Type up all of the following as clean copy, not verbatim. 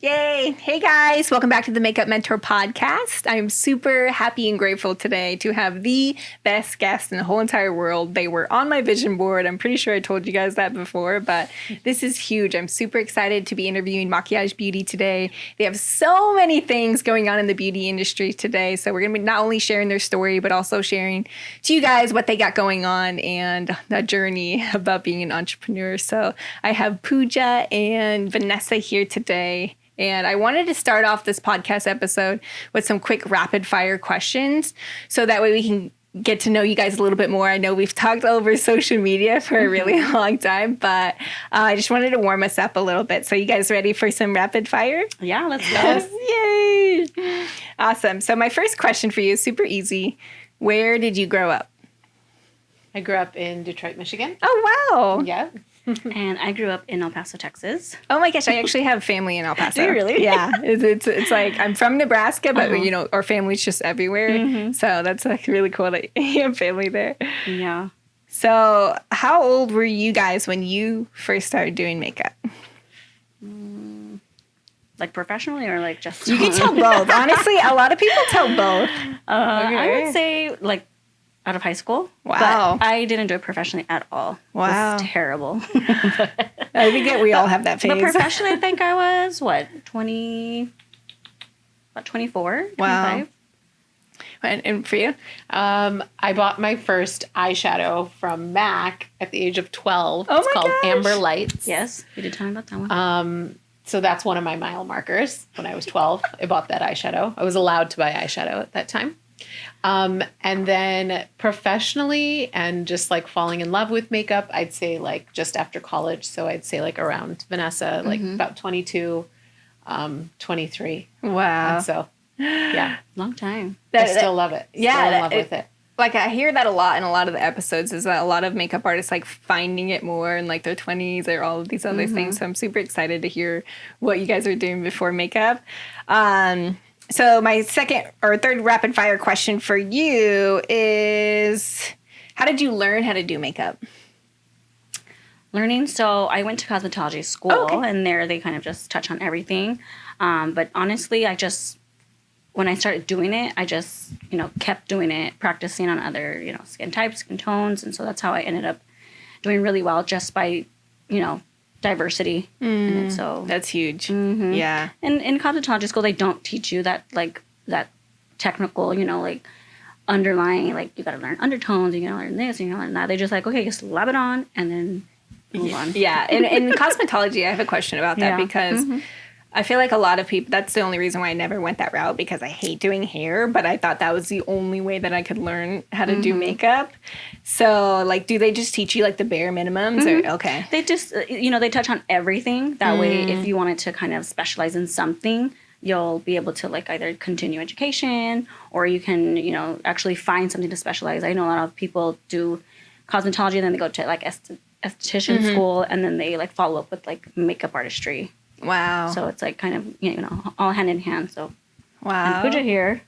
Yay. Hey guys, welcome back to the Makeup Mentor podcast. I'm super happy and grateful today to have the best guest in the whole entire world. They were on my vision board. I'm pretty sure I told you guys that before, but this is huge. I'm super excited to be interviewing Makiaj Beauty today. They have so many things going on in the beauty industry today. So we're going to be not only sharing their story, but also sharing to you guys what they got going on and the journey about being an entrepreneur. So I have Pooja and Vanessa here today. And I wanted to start off this podcast episode with some quick rapid fire questions so that way we can get to know you guys a little bit more. I know we've talked over social media for a really long time, but I just wanted to warm us up a little bit. So you guys ready for some rapid fire? Yeah, let's go. Yay! Awesome. So my first question for you is super easy. Where did you grow up? I grew up in Detroit, Michigan. Oh, wow. Yeah. And I grew up in El Paso, Texas. Oh my gosh, I actually have family in El Paso. Do you really? Yeah. It's like I'm from Nebraska, but you know, our family's just everywhere. So that's like really cool that you have family there. Yeah. So how old were you guys when you first started doing makeup? Like professionally or like just... You can tell both. Honestly, a lot of people tell both. I would say like out of high school. Wow. But I didn't do it professionally at all. Wow. It was terrible. I think we all have that phase. But professionally, I think I was, 24, Wow. 25. And for you? I bought my first eyeshadow from MAC at the age of 12. Oh it's my called gosh. Amber Lights. Yes, you did tell me about that one. So that's one of my mile markers. When I was 12, I bought that eyeshadow. I was allowed to buy eyeshadow at that time. And then professionally and just like falling in love with makeup, I'd say like just after college. So I'd say like around Vanessa, like about 22, 23. Wow. And so, yeah, Long time. I still love it. Yeah, Still in love with it. Like I hear that a lot in a lot of the episodes is that a lot of makeup artists like finding it more in like their 20s or all of these other things. So I'm super excited to hear what you guys are doing before makeup. So my second or third rapid fire question for you is, how did you learn how to do makeup? Learning. So I went to cosmetology school, and there they kind of just touch on everything. But honestly, when I started doing it, I just, kept doing it, practicing on other, skin types, skin tones. And so that's how I ended up doing really well just by, diversity. And so That's huge. Yeah. And in cosmetology school, they don't teach you that, that technical, like underlying, like you got to learn undertones, you got to learn this, you got to learn that. They just like, okay, just slap it on and then move on. Yeah. In cosmetology, I have a question about that because I feel like a lot of people, that's the only reason why I never went that route, because I hate doing hair, but I thought that was the only way that I could learn how to do makeup. So, like, do they just teach you, like, the bare minimums? Or, okay. They just, they touch on everything. That way, if you wanted to kind of specialize in something, you'll be able to, like, either continue education or you can, actually find something to specialize. I know a lot of people do cosmetology and then they go to, like, esthetician school and then they, like, follow up with, like, makeup artistry. Wow. So it's like kind of, all hand in hand. So, wow. And Pooja here.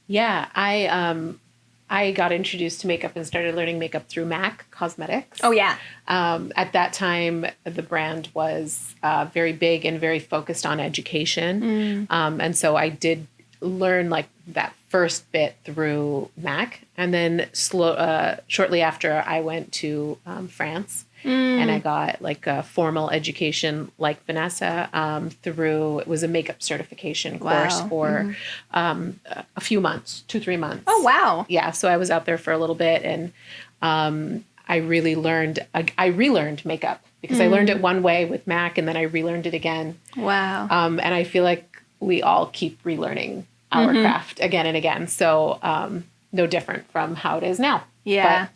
Yeah, I got introduced to makeup and started learning makeup through MAC Cosmetics. Oh, yeah. At that time, the brand was very big and very focused on education. And so I did learn like that first bit through MAC. And then shortly after, I went to France. And I got like a formal education like Vanessa through, it was a makeup certification course for a few months, 2-3 months. Oh, wow. Yeah. So I was out there for a little bit and I relearned makeup because I learned it one way with MAC and then I relearned it again. Wow. And I feel like we all keep relearning our craft again and again. So no different from how it is now. Yeah.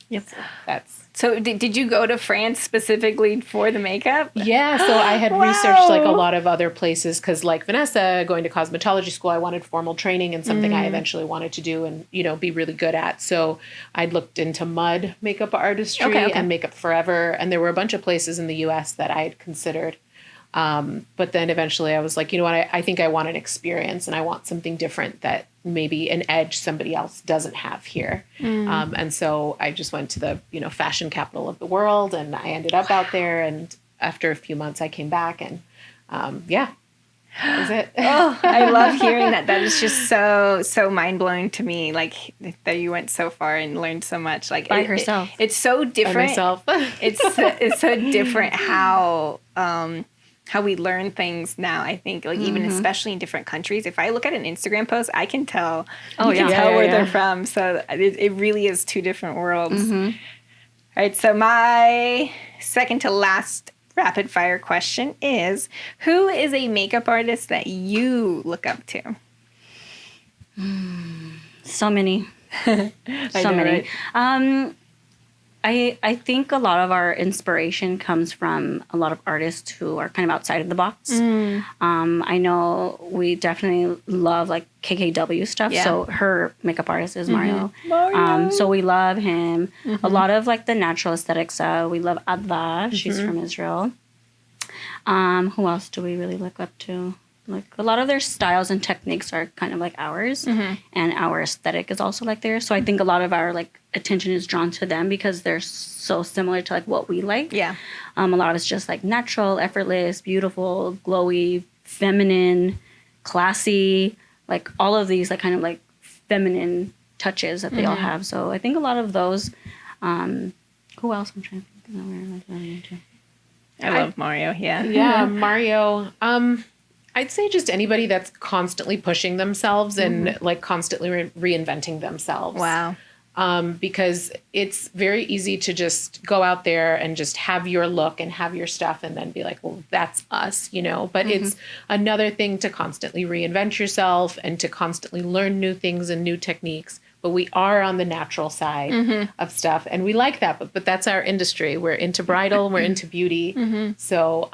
But So did you go to France specifically for the makeup? Yeah, so I had researched like a lot of other places because like Vanessa, going to cosmetology school, I wanted formal training and something I eventually wanted to do and, be really good at. So I'd looked into mud makeup artistry and Makeup Forever. And there were a bunch of places in the US that I had considered. But then eventually I was like, you know what, I think I want an experience and I want something different that maybe an edge somebody else doesn't have here. And so I just went to the, fashion capital of the world and I ended up out there. And after a few months I came back and, Is it? Oh, I love hearing that. That is just so mind blowing to me. Like that you went so far and learned so much. Like By herself. It's so different. Myself. It's so different how we learn things now. I think like even especially in different countries. If I look at an Instagram post, I can tell. Oh, you can yeah. tell Yeah, where yeah. they're from. So it really is two different worlds. All right. So my second to last rapid fire question is, who is a makeup artist that you look up to? So many. I So know, many. right? I think a lot of our inspiration comes from a lot of artists who are kind of outside of the box. I know we definitely love like KKW stuff. Yeah. So her makeup artist is Mario. Mario. So we love him. A lot of like the natural aesthetics. We love Adva. She's from Israel. Who else do we really look up to? Like a lot of their styles and techniques are kind of like ours, and our aesthetic is also like theirs. So I think a lot of our like attention is drawn to them because they're so similar to like what we like. Yeah. A lot of it's just like natural, effortless, beautiful, glowy, feminine, classy, like all of these like kind of like feminine touches that they all have. So I think a lot of those. Who else I'm trying to think that we're like really into? I love Mario. Yeah. Yeah, Mario. I'd say just anybody that's constantly pushing themselves and like constantly reinventing themselves. Wow. Because it's very easy to just go out there and just have your look and have your stuff and then be like, well, that's us, you know. But it's another thing to constantly reinvent yourself and to constantly learn new things and new techniques. But we are on the natural side of stuff. And we like that. But that's our industry. We're into bridal. We're into beauty. So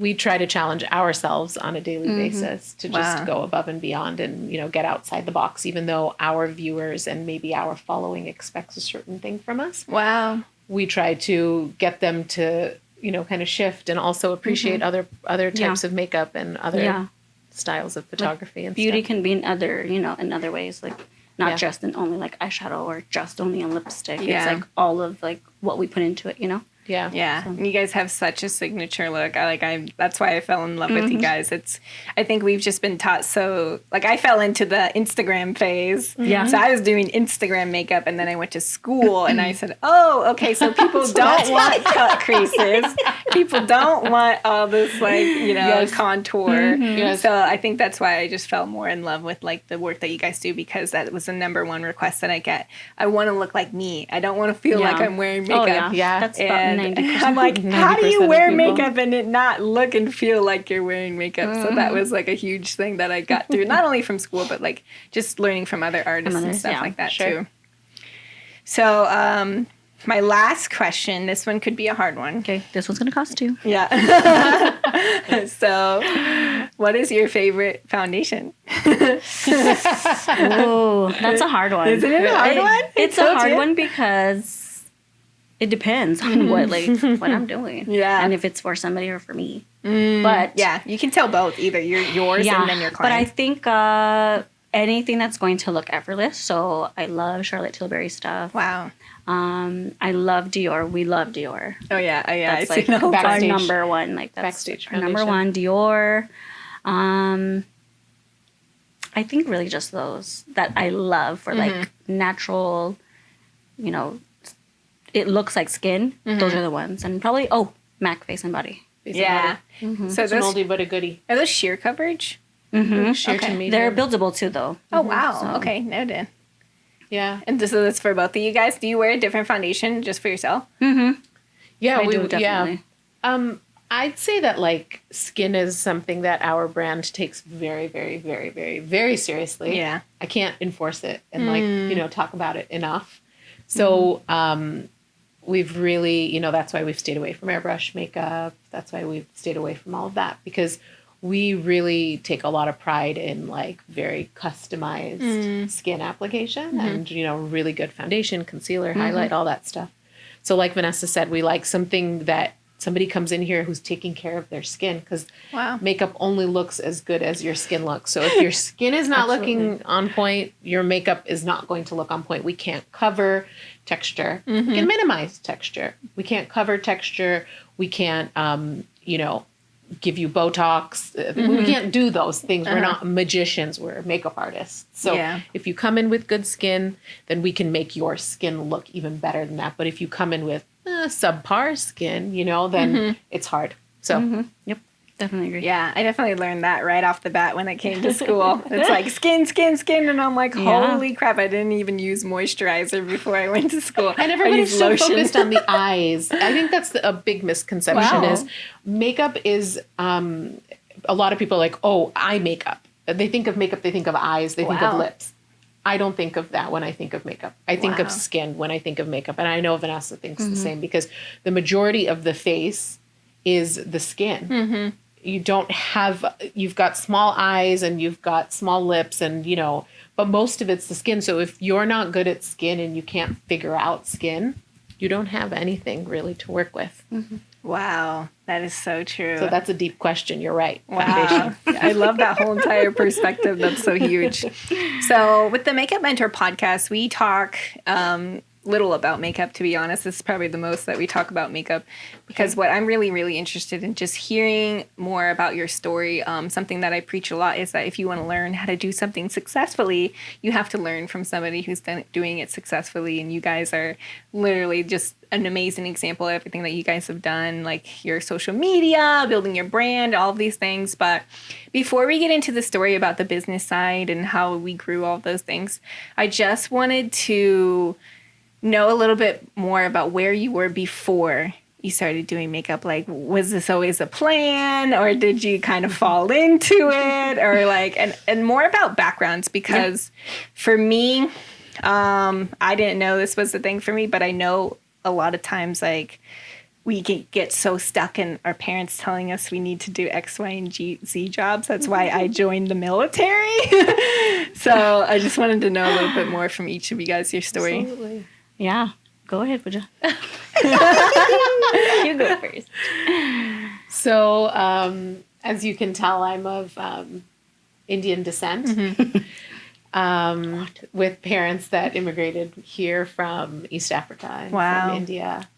we try to challenge ourselves on a daily basis to just go above and beyond and, you know, get outside the box, even though our viewers and maybe our following expects a certain thing from us. Wow. We try to get them to, you know, kind of shift and also appreciate other types of makeup and other styles of photography and Beauty stuff. can be in other, you know, in other ways, like not just in only like eyeshadow or just only in lipstick. Yeah. It's like all of like what we put into it, you know? Yeah. Yeah. And you guys have such a signature look. That's why I fell in love with you guys. I think we've just been taught so, like I fell into the Instagram phase. Yeah. So I was doing Instagram makeup and then I went to school and I said, oh, okay. So people don't want cut creases. People don't want all this like, you know, contour. Yes. So I think that's why I just fell more in love with like the work that you guys do, because that was the number one request that I get. I want to look like me. I don't want to feel like I'm wearing makeup. Oh, yeah. Yeah. That's about And 90%. I'm like, how do 90% you of wear people. makeup and it not look and feel like you're wearing makeup? So that was like a huge thing that I got through, not only from school, but like just learning from other artists and others, stuff like that sure. too. So my last question, this one could be a hard one. Okay, this one's going to cost you. Yeah. So what is your favorite foundation? Oh, that's a hard one. Isn't it a hard one? It's a hard one because it depends on what I'm doing. Yeah. And if it's for somebody or for me. But Yeah, you can tell both. Either yours and then your but I client. think anything that's going to look effortless. So I love Charlotte Tilbury stuff. Wow. I love Dior. We love Dior. Oh yeah. Oh yeah. That's I like see the whole our Backstage. number one. Like that's Backstage our number foundation. one. Dior. I think really just those that I love for like natural, you know, it looks like skin. Those are the ones. And probably MAC Face and Body. Yeah. So It's an those oldie but a goodie. are those sheer coverage? Sheer Okay. to me. They're buildable too though. Oh wow. So- Okay, noted. Yeah. And so that's for both of you guys. Do you wear a different foundation just for yourself? Yeah, I do definitely. I'd say that like skin is something that our brand takes very, very, very, very, very seriously. Yeah. I can't enforce it and like, you know, talk about it enough. So we've really, you know, that's why we've stayed away from airbrush makeup. That's why we've stayed away from all of that, because we really take a lot of pride in like very customized skin application and, you know, really good foundation, concealer, highlight, all that stuff. So like Vanessa said, we like something that somebody comes in here who's taking care of their skin, because Wow. makeup only looks as good as your skin looks. So if your skin is not looking on point, your makeup is not going to look on point. We can't cover texture. We can minimize texture. We can't cover texture. We can't, you know, give you Botox. We can't do those things. We're not magicians. We're makeup artists. So if you come in with good skin, then we can make your skin look even better than that. But if you come in with subpar skin, then it's hard. So, Yep. Definitely agree. Yeah, I definitely learned that right off the bat when I came to school. It's like skin. And I'm like, holy crap, I didn't even use moisturizer before I went to school. And everybody's so focused on the eyes. I think that's a big misconception is makeup is, a lot of people are like, oh, eye makeup. They think of makeup, they think of eyes, they think of lips. I don't think of that when I think of makeup. I think of skin when I think of makeup. And I know Vanessa thinks the same because the majority of the face is the skin. You don't have, you've got small eyes and you've got small lips and, but most of it's the skin. So if you're not good at skin and you can't figure out skin, you don't have anything really to work with. Wow, that is so true. So that's a deep question. You're right. Wow. I love that whole entire perspective. That's so huge. So with the Makeup Mentor podcast, we talk little about makeup, to be honest. This is probably the most that we talk about makeup because what I'm really, really interested in just hearing more about your story. Something that I preach a lot is that if you want to learn how to do something successfully, you have to learn from somebody who's doing it successfully. And you guys are literally just an amazing example of everything that you guys have done, like your social media, building your brand, all of these things. But before we get into the story about the business side and how we grew all of those things, I just wanted to know a little bit more about where you were before you started doing makeup. Like, was this always a plan or did you kind of fall into it or like, and more about backgrounds because for me, I didn't know this was the thing for me, but I know a lot of times like we get so stuck in our parents telling us we need to do X, Y, and Z jobs. That's why I joined the military. So I just wanted to know a little bit more from each of you guys, your story. Absolutely. Yeah. Go ahead, Pooja. You go first. So, as you can tell, I'm of Indian descent with parents that immigrated here from East Africa and from India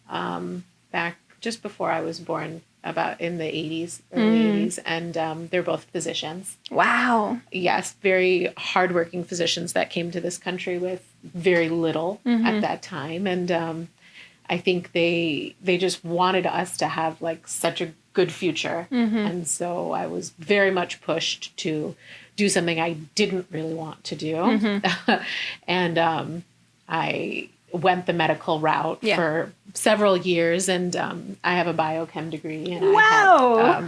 back just before I was born, about in the 80s, early 80s. And they're both physicians. Wow. Yes, very hardworking physicians that came to this country with very little at that time. And I think they just wanted us to have like such a good future. And so I was very much pushed to do something I didn't really want to do. And I went the medical route for several years, and I have a biochem degree, and I had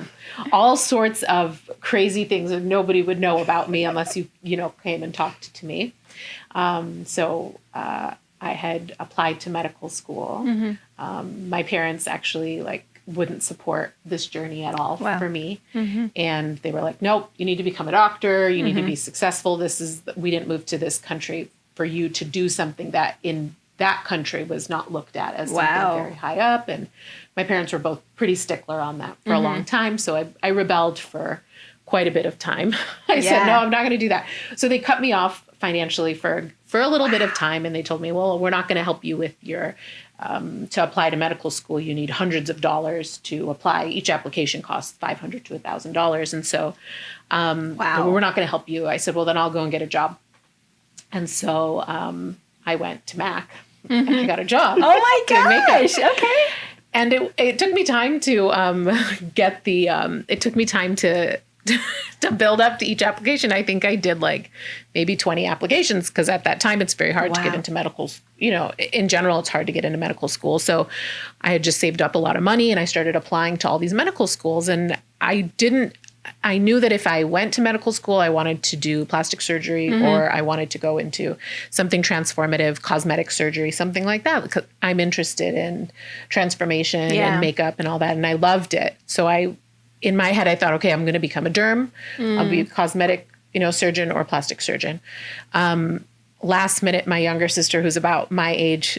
all sorts of crazy things that nobody would know about me unless you came and talked to me. So I had applied to medical school. My parents actually wouldn't support this journey at all for me. And they were like, nope, you need to become a doctor. You need to be successful. We didn't move to this country for you to do something that in that country was not looked at as something very high up. And my parents were both pretty stickler on that for a long time. So I rebelled for quite a bit of time. I said, no, I'm not going to do that. So they cut me off financially for a little bit of time. And they told me, well, we're not going to help you with your, to apply to medical school. You need hundreds of dollars to apply. Each application costs $500 to $1,000. And so we're not going to help you. I said, well, then I'll go and get a job. And so I went to Mac and I got a job. Oh my gosh. Okay. And it took me time to it took me time to build up to each application. I think I did maybe 20 applications because at that time it's very hard to get into medical. In general, it's hard to get into medical school. So I had just saved up a lot of money and I started applying to all these medical schools. And I knew that if I went to medical school, I wanted to do plastic surgery or I wanted to go into something transformative, cosmetic surgery, something like that. Because I'm interested in transformation and makeup and all that. And I loved it. So in my head, I thought, okay, I'm going to become a derm. I'll be a cosmetic, surgeon or plastic surgeon. Last minute, my younger sister, who's about my age,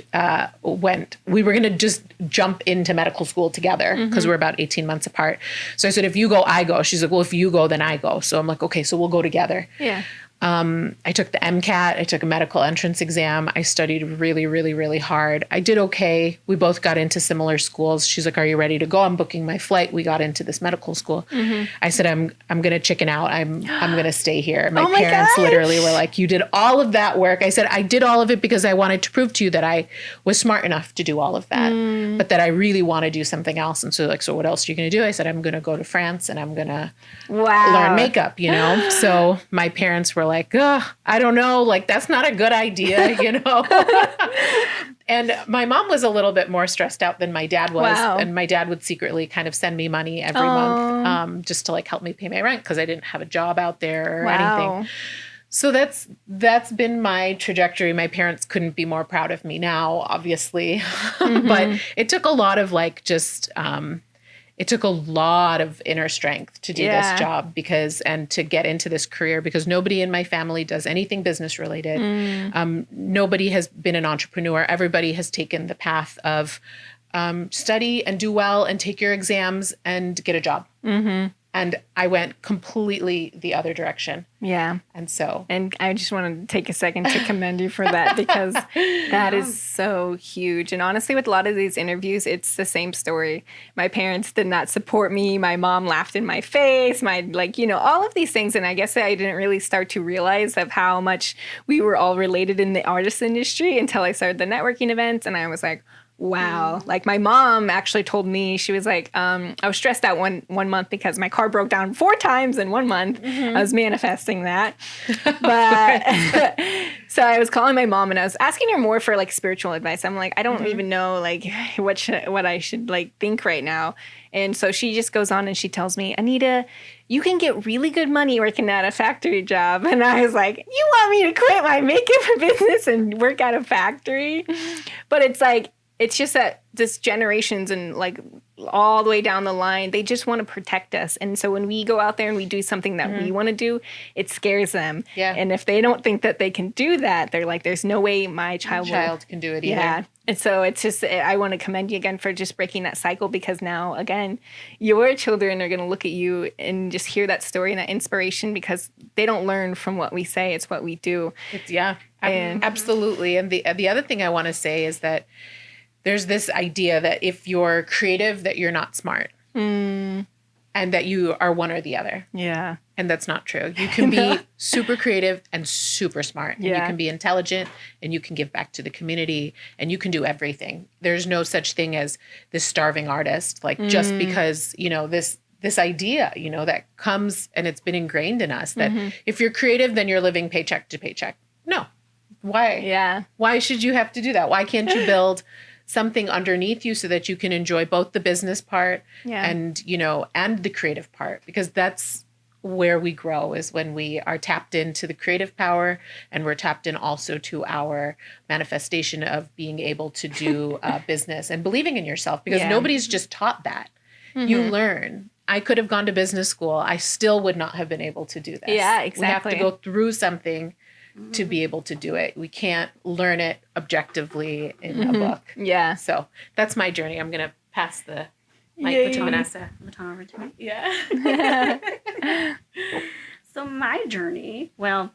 we were going to just jump into medical school together because we're about 18 months apart. So I said, if you go, I go. She's like, well, if you go, then I go. So I'm like, okay, so we'll go together. Yeah. I took the MCAT. I took a medical entrance exam. I studied really, really, really hard. I did okay. We both got into similar schools. She's like, "Are you ready to go?" I'm booking my flight. We got into this medical school. I said, "I'm going to chicken out. I'm going to stay here." My parents literally were like, "You did all of that work." I said, "I did all of it because I wanted to prove to you that I was smart enough to do all of that, but that I really want to do something else." And so like, "So what else are you going to do?" I said, "I'm going to go to France and I'm going to learn makeup, you know?" So my parents were like, "Ugh, I don't know. Like, that's not a good idea, you know?" And my mom was a little bit more stressed out than my dad was. And my dad would secretly kind of send me money every month just to like help me pay my rent because I didn't have a job out there or anything. So that's been my trajectory. My parents couldn't be more proud of me now, obviously. But it took a lot of like just it took a lot of inner strength to do this job and to get into this career because nobody in my family does anything business related. Nobody has been an entrepreneur. Everybody has taken the path of study and do well and take your exams and get a job. And I went completely the other direction. Yeah. And I just want to take a second to commend you for that because that is so huge. And honestly, with a lot of these interviews, it's the same story. My parents did not support me. My mom laughed in my face. All of these things. And I guess I didn't really start to realize of how much we were all related in the artist industry until I started the networking events. And I was like, wow. Like my mom actually told me, she was like, I was stressed out one month because my car broke down 4 times in 1 month. I was manifesting that. But so I was calling my mom and I was asking her more for like spiritual advice. I'm like, I don't even know like what I should like think right now. And so she just goes on and she tells me, "Anita, you can get really good money working at a factory job." And I was like, "You want me to quit my makeup business and work at a factory?" But it's like, it's just that this generations and like all the way down the line, they just want to protect us. And so when we go out there and we do something that we want to do, it scares them. Yeah. And if they don't think that they can do that, they're like, there's no way my child can do it either. Yeah. And so it's just, I want to commend you again for just breaking that cycle because now, again, your children are going to look at you and just hear that story and that inspiration because they don't learn from what we say. It's what we do. Absolutely. And the other thing I want to say is that there's this idea that if you're creative, that you're not smart. And that you are one or the other. Yeah. And that's not true. You can be super creative and super smart. And you can be intelligent and you can give back to the community and you can do everything. There's no such thing as this starving artist. Like just because, you know, this idea, you know, that comes and it's been ingrained in us that if you're creative, then you're living paycheck to paycheck. No. Why? Yeah. Why should you have to do that? Why can't you build something underneath you so that you can enjoy both the business part and, you know, and the creative part? Because that's where we grow, is when we are tapped into the creative power and we're tapped in also to our manifestation of being able to do business and believing in yourself, because nobody's just taught that. You learn. I could have gone to business school. I still would not have been able to do this. Yeah, exactly. We have to go through something to be able to do it. We can't learn it objectively in a book. Yeah. So that's my journey. I'm going to pass the mic to Vanessa. Baton over to me. Yeah. So my journey, well,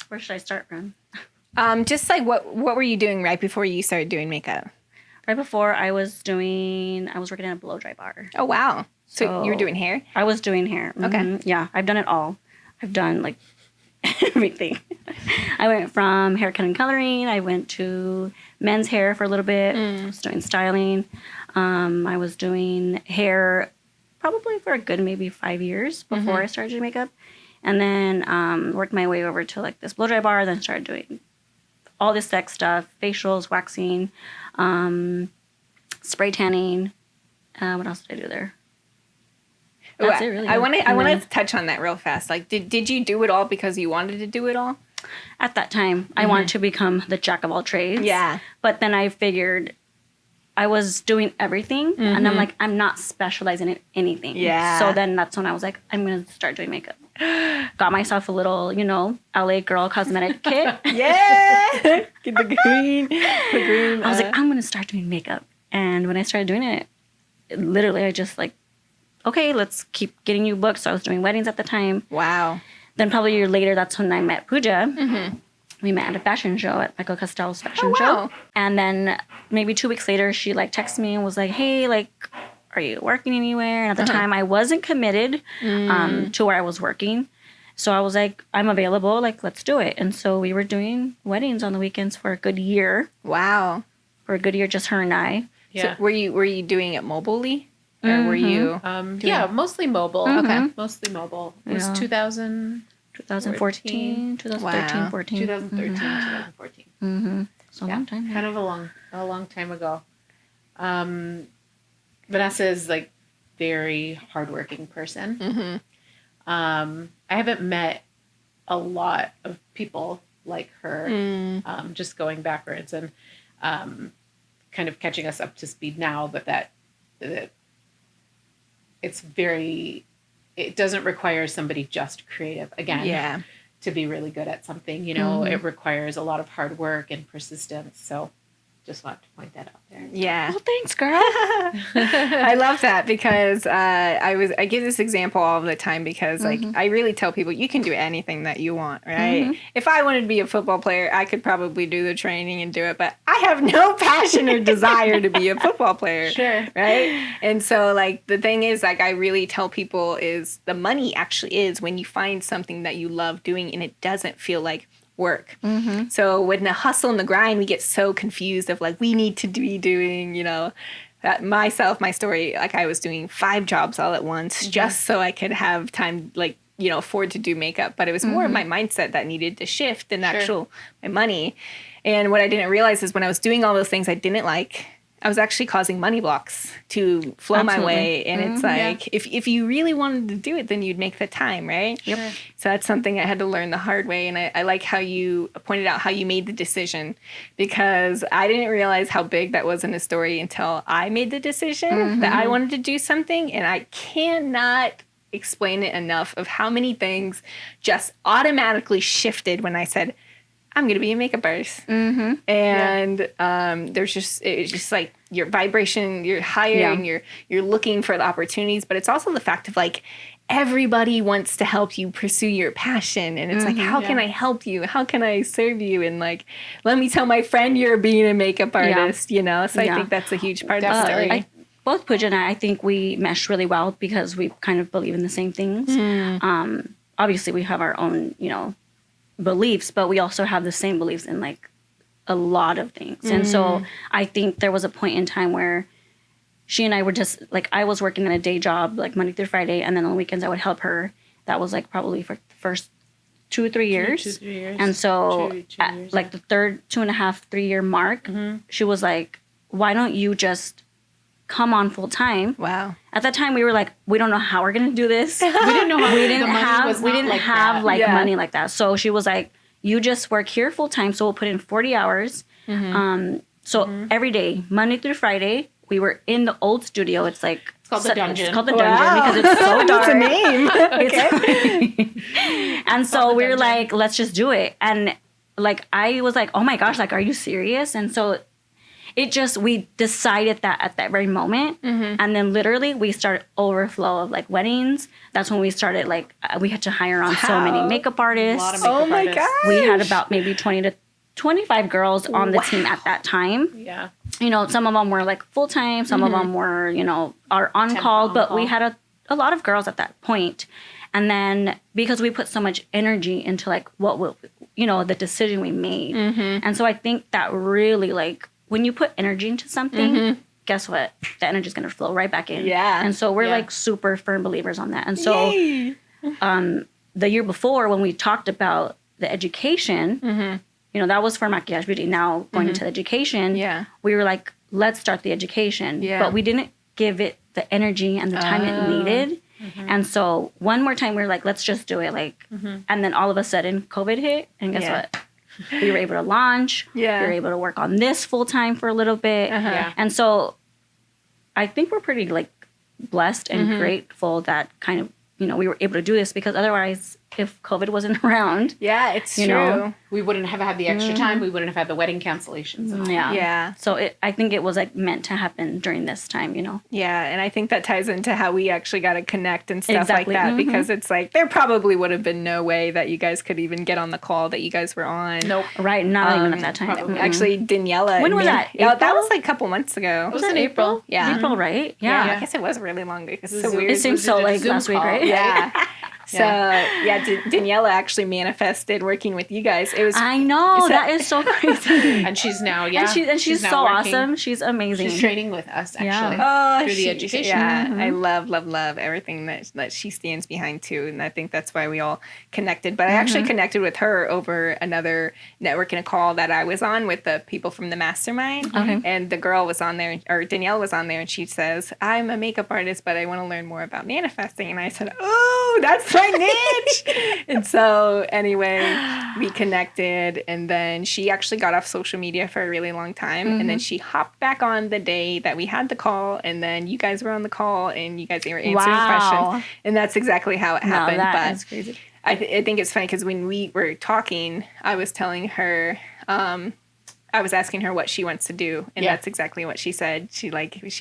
where should I start from? Just like what were you doing right before you started doing makeup? Right before I was working at a blow dry bar. Oh, wow. So you were doing hair? I was doing hair. Okay. Yeah. I've done it all. I've done like everything. I went from haircut and coloring. I went to men's hair for a little bit. I was doing styling. I was doing hair probably for a good maybe 5 years before I started doing makeup. And then worked my way over to like this blow dry bar. Then started doing all this sex stuff, facials, waxing, spray tanning. What else did I do there? That's it, really. I want to touch on that real fast. Like, did you do it all because you wanted to do it all? At that time, I wanted to become the jack of all trades. Yeah. But then I figured I was doing everything, and I'm like, I'm not specializing in anything. Yeah. So then that's when I was like, I'm going to start doing makeup. Got myself a little, you know, LA girl cosmetic kit. Yeah. Get the green. I was like, I'm going to start doing makeup. And when I started doing it, literally, I just like, okay, let's keep getting you booked. So I was doing weddings at the time. Wow. then probably a year later, that's when I met Pooja. We met at a fashion show at Michael Costello's fashion show. And then maybe 2 weeks later, she like texted me and was like, hey, like, are you working anywhere? And at the time, I wasn't committed to where I was working. So I was like, I'm available. Like, let's do it. And so we were doing weddings on the weekends for a good year. Wow. For a good year, just her and I. Yeah. So were you doing it mobilely? Or were you? Mostly mobile. Okay. Mostly mobile. It was 2014, 2013, 14. 2013, 2014. So a long time. Kind of a long time ago. Vanessa is like very hardworking person. I haven't met a lot of people like her, just going backwards and kind of catching us up to speed now, but that it doesn't require somebody just creative again to be really good at something, you know. It requires a lot of hard work and persistence. So just want to point that out there. Yeah. Well, thanks, girl. I love that because I give this example all the time because like I really tell people you can do anything that you want, right? If I wanted to be a football player, I could probably do the training and do it, but I have no passion or desire to be a football player. Sure. Right? And so like the thing is like I really tell people is the money actually is when you find something that you love doing and it doesn't feel like work. So when the hustle and the grind, we get so confused of like, we need to be doing, you know, my story, like I was doing 5 jobs all at once just so I could have time, like, you know, afford to do makeup. But it was more of my mindset that needed to shift than actual my money. And what I didn't realize is when I was doing all those things I didn't like, I was actually causing money blocks to flow my way. And it's like, if you really wanted to do it, then you'd make the time, right? Yep. So that's something I had to learn the hard way. And I like how you pointed out how you made the decision because I didn't realize how big that was in the story until I made the decision that I wanted to do something. And I cannot explain it enough of how many things just automatically shifted when I said, I'm going to be a makeup artist. And it's just like your vibration, you're higher and you're looking for the opportunities. But it's also the fact of like, everybody wants to help you pursue your passion. And it's like, how can I help you? How can I serve you? And like, let me tell my friend you're being a makeup artist, you know? So I think that's a huge part of the story. Both Pooja and I think we mesh really well because we kind of believe in the same things. Obviously, we have our own, you know, beliefs, but we also have the same beliefs in like a lot of things. And so I think there was a point in time where she and I were just like, I was working in a day job like Monday through Friday, and then on the weekends I would help her. That was like probably for the first 2 or 3 years. 2 3 years. And so at like the third 2.5, 3 year mark, she was like, why don't you just come on full time? Wow. At that time we were like, we don't know how we're going to do this. We didn't know how we didn't have money like that. So she was like, you just work here full time. So we'll put in 40 hours. Every day, Monday through Friday, we were in the old studio. It's like, it's called the dungeon. It's called the dungeon because it's so dark. That's a name. And so we were like, let's just do it. And like, I was like, oh my gosh, like, are you serious? And so we decided that at that very moment. And then literally we started overflow of like weddings. That's when we started like, we had to hire on so many makeup artists. A lot of makeup artists. Gosh. We had about maybe 20 to 25 girls on the team at that time. Yeah. You know, some of them were like full-time. Some of them were, you know, are on call. But we had a lot of girls at that point. And then because we put so much energy into like the decision we made. And so I think that really like, when you put energy into something, guess what? The energy is going to flow right back in. Yeah. And so we're like super firm believers on that. And so the year before when we talked about the education, you know, that was for Makiaj Beauty. Now going into the education, we were like, let's start the education. But we didn't give it the energy and the time it needed. And so one more time we were like, let's just do it. Like, and then all of a sudden COVID hit. And guess what? We were able to launch. We were able to work on this full time for a little bit. And so I think we're pretty like blessed and grateful that kind of, you know, we were able to do this because otherwise if COVID wasn't around. Yeah, it's You true. know? We wouldn't have had the extra time. We wouldn't have had the wedding cancellations. And all. Yeah. Yeah. So I think it was like meant to happen during this time, you know? Yeah, and I think that ties into how we actually got to connect and stuff Exactly. like that, because it's like there probably would have been no way that you guys could even get on the call that you guys were on. Nope. Right. Not even at that time. probably. Actually, Daniela. When was that? Yeah, that April? was like a couple months ago. Was it April? Yeah. April, right? Yeah, Yeah. I guess it was really long ago. It's so Zoom. weird. It seems so did a like Zoom last week, call. right? Yeah. So Daniela actually manifested working with you guys. It was I know. So- That is so crazy. And she's now, And she's now so working. awesome. She's amazing. She's training with us, actually. Yeah. Through the education. Yeah, I love everything that she stands behind too, and I think that's why we all connected. But I actually connected with her over another networking a call that I was on with the people from the mastermind. Okay. And the girl was on there, or Danielle was on there, and she says, "I'm a makeup artist, but I want to learn more about manifesting." And I said, "Oh, that's my niche." And so anyway, we connected, and then she actually got off social media for a really long time, and then she hopped back on the day that we had the call, and then you guys were on the call, and you guys were answering Wow. questions, and that's exactly how it happened. that but is crazy. I think it's funny because when we were talking, I was telling her, I was asking her what she wants to do, and Yeah. that's exactly what she said. She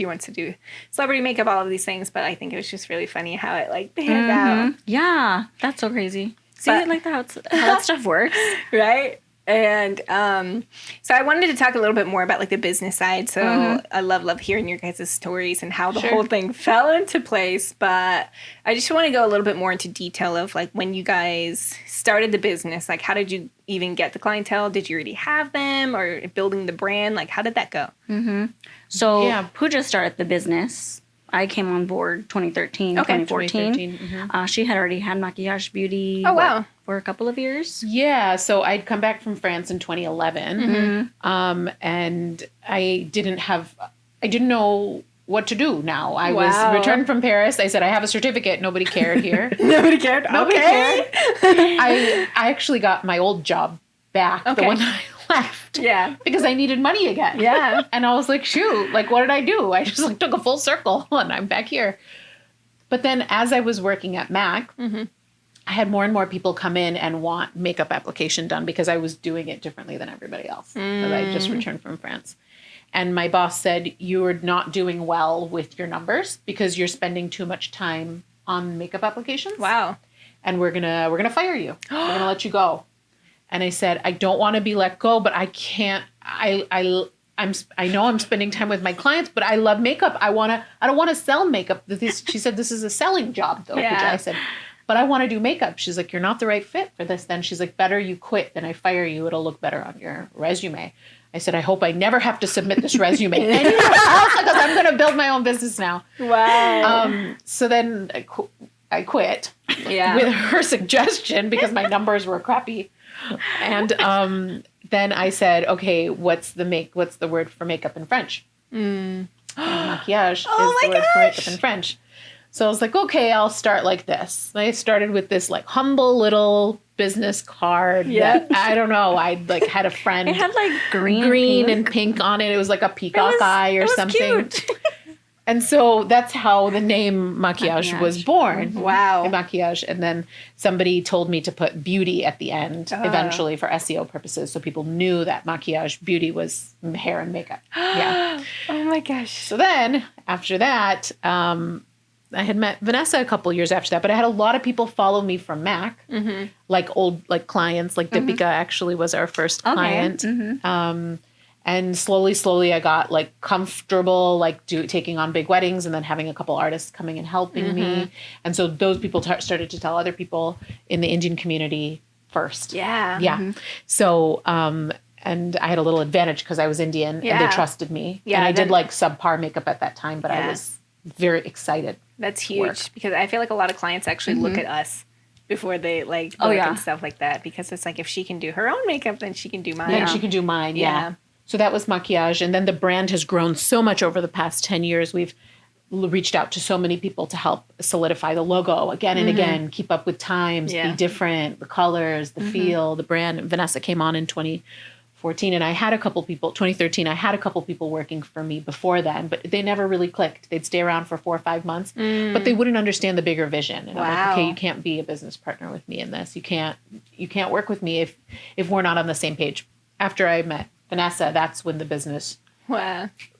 wants to do celebrity makeup, all of these things, but I think it was just really funny how it like panned out. Yeah. That's so crazy. See, But- like how that stuff works. Right? And so I wanted to talk a little bit more about like the business side. So I love hearing your guys' stories and how the Sure. whole thing fell into place. But I just want to go a little bit more into detail of like when you guys started the business, like how did you even get the clientele? Did you already have them, or building the brand? Like how did that go? So Yeah. Pooja started the business. I came on board 2013, Okay. 2014. 2013, She had already had Makiaj Beauty Oh, wow. for a couple of years. Yeah, so I'd come back from France in 2011, and I didn't know what to do now. I Wow. was returned from Paris. I said, I have a certificate. Nobody cared here. Nobody cared. Nobody Okay. I actually got my old job back, Okay. the one I left, Yeah. because I needed money again. Yeah. And I was like, shoot, like, what did I do? I just like took a full circle and I'm back here. But then as I was working at Mac, I had more and more people come in and want makeup application done because I was doing it differently than everybody else. Because I just returned from France. And my boss said, you're not doing well with your numbers because you're spending too much time on makeup applications. Wow. And we're gonna fire you. We're gonna let you go. And I said, I don't want to be let go, but I can't. I know I'm spending time with my clients, but I love makeup. I don't want to sell makeup. She said, this is a selling job, though. Yeah. Which I said, but I want to do makeup. She's like, you're not the right fit for this. Then she's like, better you quit than I fire you. It'll look better on your resume. I said, I hope I never have to submit this resume anywhere else because I'm going to build my own business now. Wow. So then I quit Yeah. with her suggestion because my numbers were crappy. And then I said, okay, what's the word for makeup in French? And maquillage is my the word for makeup gosh. in French. So I was like, okay, I'll start like this. I started with this like humble little business card. Yeah. That, I don't know. I like had a friend. It had like green green pink. and pink on it. It was like a peacock eye or It was something. cute. And so that's how the name Makiaj was Makiaj. born. Wow. Makiaj. And then somebody told me to put beauty at the end eventually for SEO purposes. So people knew that Makiaj Beauty was hair and makeup. Yeah. Oh my gosh. So then after that, I had met Vanessa a couple years after that, but I had a lot of people follow me from Mac, like old clients. Like Deepika actually was our first client. And slowly, I got like comfortable, like taking on big weddings and then having a couple artists coming and helping me. And so those people started to tell other people in the Indian community first. Yeah. Yeah. So, and I had a little advantage because I was Indian and Yeah. they trusted me. Yeah, And I did then- like subpar makeup at that time, but I Yeah. was very excited. That's huge work. because I feel like a lot of clients actually look at us before they like book yeah. and stuff like that, because it's like if she can do her own makeup, then she can do mine. Yeah, she can do mine. Yeah. Yeah. So that was Makiaj. And then the brand has grown so much over the past 10 years. We've reached out to so many people to help solidify the logo again and again, keep up with times, Yeah. be different, the colors, the feel, the brand. And Vanessa came on in 2014, and I had a couple people, 2013, I had a couple people working for me before then, but they never really clicked. They'd stay around for 4 or 5 months, but they wouldn't understand the bigger vision. And I'm like, okay, you can't be a business partner with me in this. You can't work with me if we're not on the same page. After I met Vanessa, that's when the business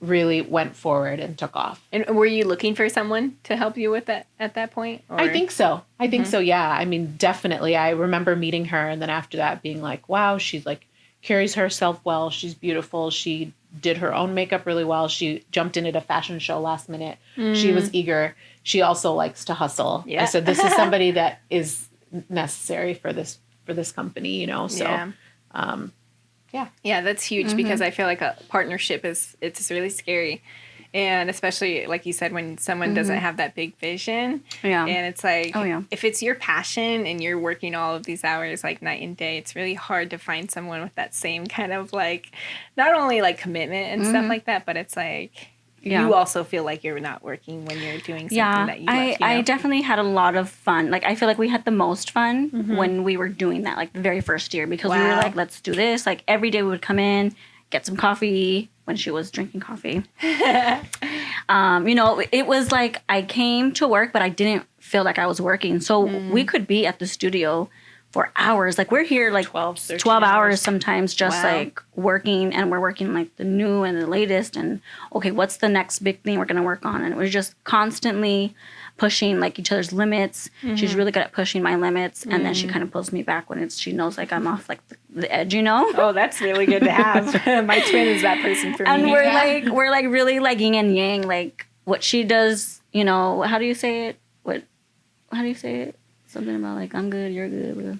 really went forward and took off. And were you looking for someone to help you with that at that point? Or? I think so. Yeah. I mean, definitely. I remember meeting her, and then after that being like, wow, she's like, carries herself well. She's beautiful. She did her own makeup really well. She jumped in at a fashion show last minute. She was eager. She also likes to hustle. Yeah. I said, this is somebody that is necessary for this company, you know? So, yeah, that's huge because I feel like a partnership it's really scary. And especially, like you said, when someone doesn't have that big vision. Yeah. And it's like, if it's your passion and you're working all of these hours like night and day, it's really hard to find someone with that same kind of like, not only like commitment and stuff like that, but it's like, you also feel like you're not working when you're doing something that you love. You know? I definitely had a lot of fun. Like, I feel like we had the most fun when we were doing that, like the very first year, because we were like, let's do this. Like, every day we would come in, get some coffee when she was drinking coffee. You know, it was like I came to work, but I didn't feel like I was working. So we could be at the studio for hours. Like, we're here like 12 hours sometimes just like working, and we're working like the new and the latest, and okay, what's the next big thing we're going to work on? And we're just constantly pushing like each other's limits. She's really good at pushing my limits, and then she kind of pulls me back when she knows like I'm off like the edge, you know? Oh, that's really good to have. My twin is that person for me. And we're like really like yin and yang, like what she does, you know, how do you say it? How do you say it? Something about like, I'm good, you're good.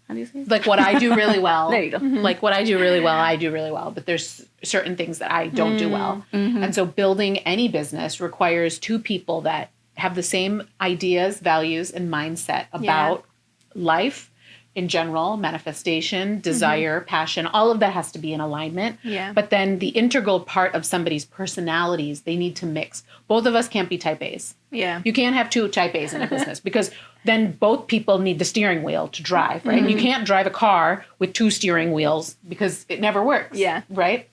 How do you say it? Like what I do really well. There you go. Like what I do really well, I do really well. But there's certain things that I don't do well. And so building any business requires two people that have the same ideas, values, and mindset about life in general, manifestation, desire, passion. All of that has to be in alignment. Yeah. But then the integral part of somebody's personalities, they need to mix. Both of us can't be type A's. Yeah. You can't have two type A's in a business because then both people need the steering wheel to drive, right? You can't drive a car with two steering wheels because it never works. Yeah. Right?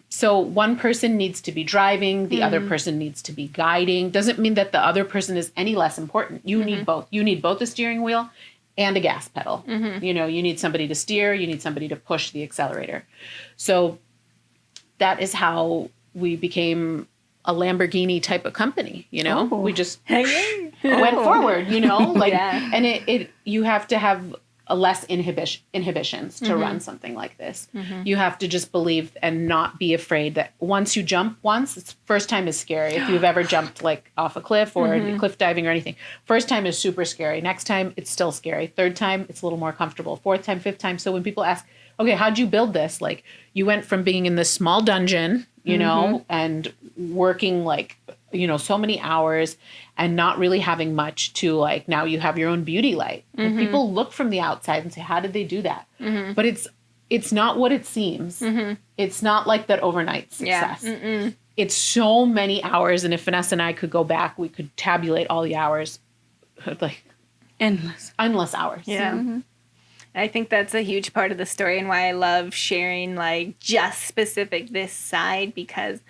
So one person needs to be driving, the other person needs to be guiding. Doesn't mean that the other person is any less important. You need both. You need both a steering wheel and a gas pedal. You know, you need somebody to steer, you need somebody to push the accelerator. So that is how we became a Lamborghini type of company, you know? We just went forward, you know? Like, and it you have to have a less inhibitions to run something like this. You have to just believe and not be afraid that once you jump it's first time is scary. If you've ever jumped like off a cliff or cliff diving or anything, first time is super scary. Next time it's still scary. Third time it's a little more comfortable. Fourth time, fifth time. So when people ask, okay, how'd you build this? Like you went from being in this small dungeon, you know, and working like, you know, so many hours and not really having much to like, now you have your own beauty light. Like, people look from the outside and say, how did they do that? But it's not what it seems. It's not like that overnight success. It's so many hours. And if Vanessa and I could go back, we could tabulate all the hours, like endless hours. Yeah. I think that's a huge part of the story and why I love sharing like just specific this side, because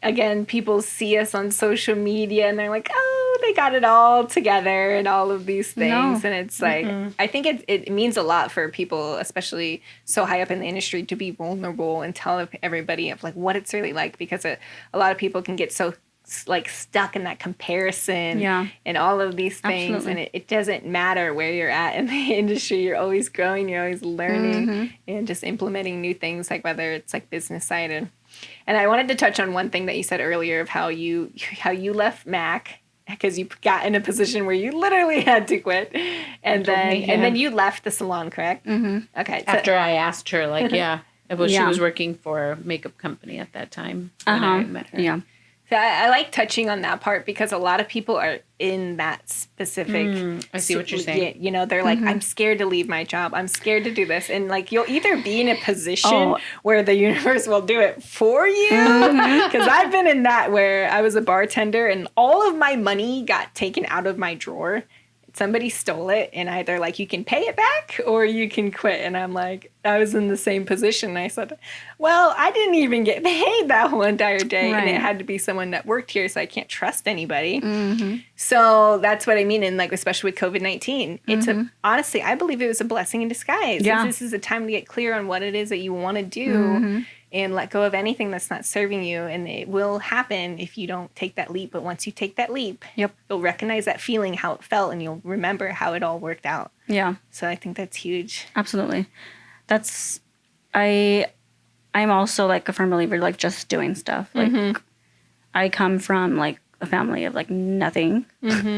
again, people see us on social media and they're like, oh, they got it all together and all of these things. And it's like, I think it means a lot for people, especially so high up in the industry, to be vulnerable and tell everybody of like what it's really like, because a lot of people can get so like stuck in that comparison and all of these things. And it doesn't matter where you're at in the industry. You're always growing, you're always learning and just implementing new things, like whether it's like business side. And I wanted to touch on one thing that you said earlier of how you left Mac because you got in a position where you literally had to quit, and then you left the salon, correct? Okay. After I asked her, like, she was working for a makeup company at that time when I met her. Yeah. So I like touching on that part because a lot of people are in that specific. I see what you're saying. You know, they're like, I'm scared to leave my job. I'm scared to do this. And like, you'll either be in a position where the universe will do it for you. Because I've been in that where I was a bartender and all of my money got taken out of my drawer. somebody stole it, and either like you can pay it back or you can quit. And I'm like, I was in the same position. I said, well, I didn't even get paid that whole entire day, and it had to be someone that worked here, so I can't trust anybody. So that's what I mean. And like, especially with COVID-19, it's honestly, I believe it was a blessing in disguise. Yeah. This is a time to get clear on what it is that you want to do. And let go of anything that's not serving you. And it will happen if you don't take that leap. But once you take that leap, you'll recognize that feeling, how it felt, and you'll remember how it all worked out. Yeah. So I think that's huge. Absolutely. I'm also like a firm believer, like just doing stuff. Like I come from like a family of like nothing.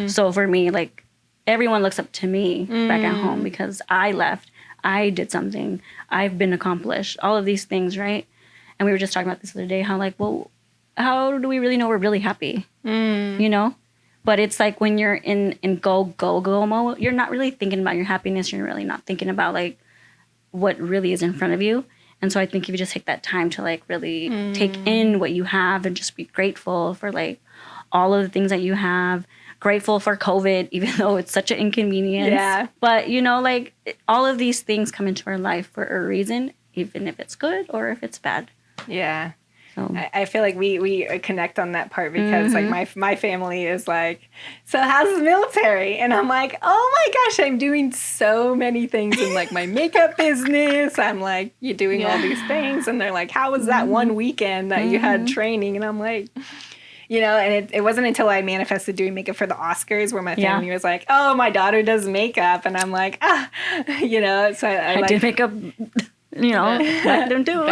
So for me, like everyone looks up to me back at home because I left. I did something. I've been accomplished. All of these things, right? And we were just talking about this the other day, how like, well, how do we really know we're really happy? You know? But it's like when you're in go mode, you're not really thinking about your happiness. You're really not thinking about like what really is in front of you. And so I think if you just take that time to like really take in what you have and just be grateful for like all of the things that you have, grateful for COVID, even though it's such an inconvenience. Yeah. But you know, like all of these things come into our life for a reason, even if it's good or if it's bad. Yeah. So. I feel like we connect on that part because like my family is like, so how's the military? And I'm like, oh my gosh, I'm doing so many things in like my makeup business. I'm like, you're doing all these things. And they're like, how was that one weekend that you had training? And I'm like, you know, and it wasn't until I manifested doing makeup for the Oscars where my family was like, oh, my daughter does makeup. And I'm like, you know, so I like, did makeup. You know, back then too.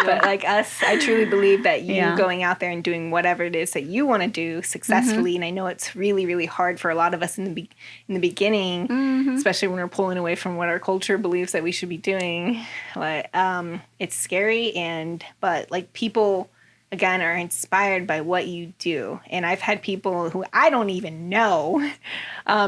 But like us, I truly believe that you going out there and doing whatever it is that you want to do successfully, and I know it's really, really hard for a lot of us in the beginning, especially when we're pulling away from what our culture believes that we should be doing. Like, it's scary, but like people, again, are inspired by what you do. And I've had people who I don't even know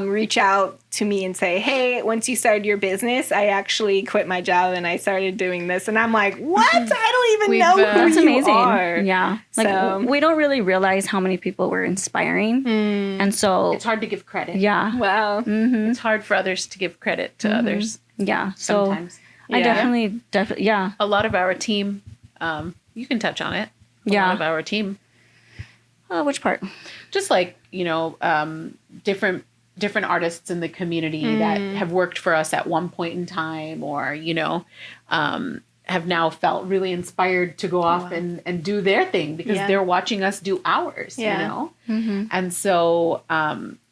reach out to me and say, hey, once you started your business, I actually quit my job and I started doing this. And I'm like, what? I don't even know who that's you amazing. are. Yeah. Like we don't really realize how many people we're inspiring. And so it's hard to give credit. Yeah. Wow. It's hard for others to give credit to others. Yeah. Sometimes. So I definitely, yeah. A lot of our team, you can touch on it. A lot of our team. Which part? Just like, you know, different artists in the community that have worked for us at one point in time or, you know, have now felt really inspired to go off and do their thing because they're watching us do ours, you know? And so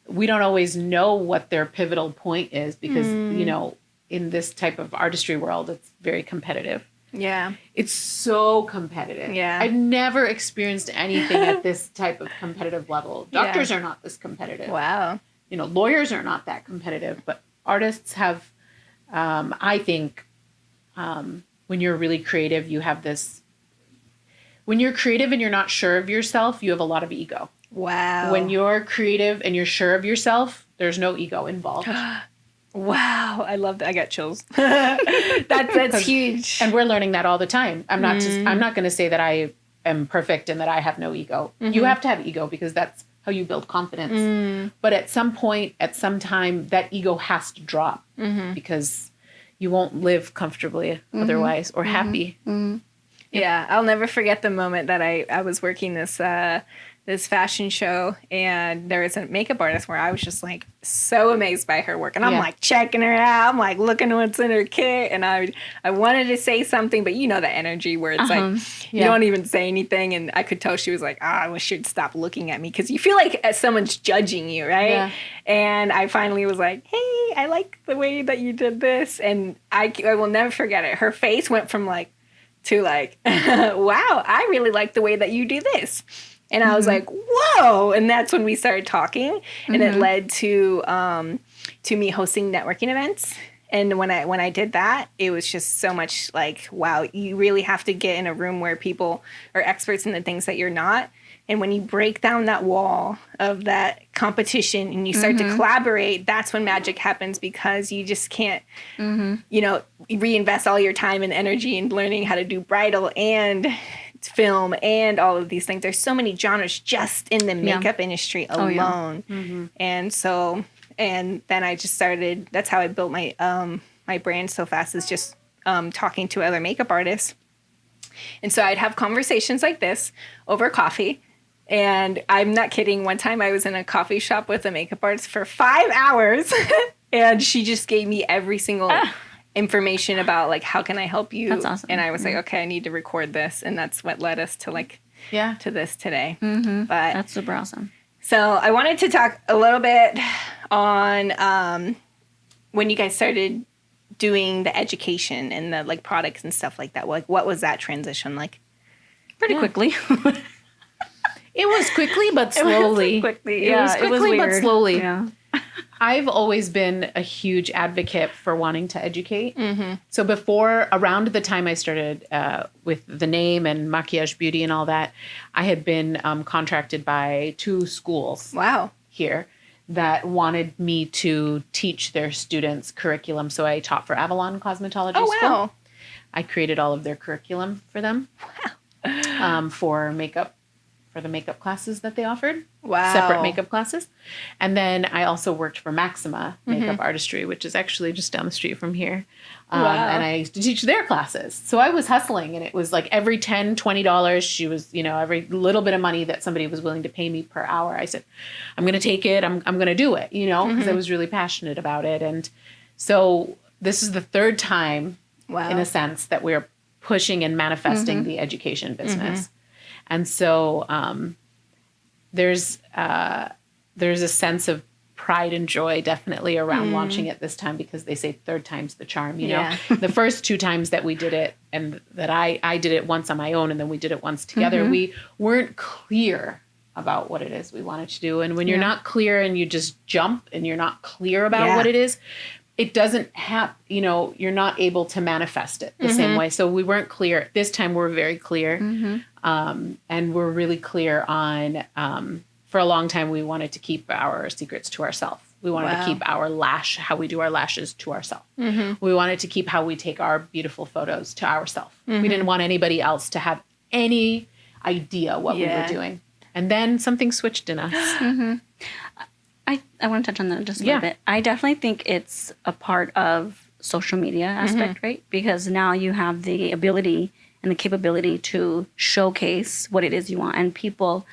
we don't always know what their pivotal point is because, you know, in this type of artistry world, it's very competitive. Yeah. It's so competitive. Yeah. I've never experienced anything at this type of competitive level. Doctors are not this competitive. Wow. You know, lawyers are not that competitive, but artists have, I think, when you're really creative, you have this, when you're creative and you're not sure of yourself, you have a lot of ego. Wow. When you're creative and you're sure of yourself, there's no ego involved. Wow, I love that. I got chills. That's huge. And we're learning that all the time. I'm not going to say that I am perfect and that I have no ego. You have to have ego because that's how you build confidence. But at some point, at some time, that ego has to drop because you won't live comfortably otherwise or happy. Yeah, I'll never forget the moment that I was working this fashion show, and there was a makeup artist where I was just like so amazed by her work, and I'm like checking her out, I'm like looking what's in her kit, and I wanted to say something, but you know the energy where it's like you don't even say anything, and I could tell she was like, I wish you'd stop looking at me because you feel like someone's judging you, right? Yeah. And I finally was like, hey, I like the way that you did this, and I will never forget it. Her face went from like to like, wow, I really like the way that you do this. And I was like, whoa. And that's when we started talking. And it led to me hosting networking events. And when I did that, it was just so much like, wow, you really have to get in a room where people are experts in the things that you're not. And when you break down that wall of that competition and you start to collaborate, that's when magic happens because you just can't, you know, reinvest all your time and energy in learning how to do bridal and film and all of these things. There's so many genres just in the makeup industry alone. And so And then I just started, that's how I built my, my brand so fast, is just talking to other makeup artists. And so I'd have conversations like this over coffee. And I'm not kidding. One time I was in a coffee shop with a makeup artist for 5 hours and she just gave me every single information about like, how can I help you? That's awesome. And I was like, okay, I need to record this. And that's what led us to like, to this today. Mm-hmm. But that's super awesome. So I wanted to talk a little bit on when you guys started doing the education and the like products and stuff like that. Like, what was that transition like? Pretty quickly. It was quickly but slowly. It was quickly it was but weird. slowly. Yeah. I've always been a huge advocate for wanting to educate. Mm-hmm. So around the time I started with the name and Makiaj Beauty and all that, I had been contracted by 2 schools here that wanted me to teach their students curriculum. So I taught for Avalon Cosmetology School. I created all of their curriculum for them for makeup. For the makeup classes that they offered. Separate makeup classes. And then I also worked for Maxima Makeup Artistry, which is actually just down the street from here. And I used to teach their classes. So I was hustling, and it was like every $10, $20, she was, every little bit of money that somebody was willing to pay me per hour. I said, I'm going to take it. I'm going to do it, because I was really passionate about it. And so this is the 3rd time, in a sense, that we're pushing and manifesting the education business. And so there's a sense of pride and joy definitely around launching it this time, because they say 3rd time's the charm. You know, the first 2 times that we did it, and that I did it once on my own, and then we did it once together, we weren't clear about what it is we wanted to do. And when you're not clear and you just jump and you're not clear about what it is, it doesn't have, you're not able to manifest it the same way. So we weren't clear. This time we're very clear. And we're really clear on, for a long time, we wanted to keep our secrets to ourselves. We wanted to keep our how we do our lashes to ourselves. We wanted to keep how we take our beautiful photos to ourselves. We didn't want anybody else to have any idea what we were doing. And then something switched in us. I want to touch on that just a little bit. I definitely think it's a part of social media aspect, right? Because now you have the ability and the capability to showcase what it is you want. And people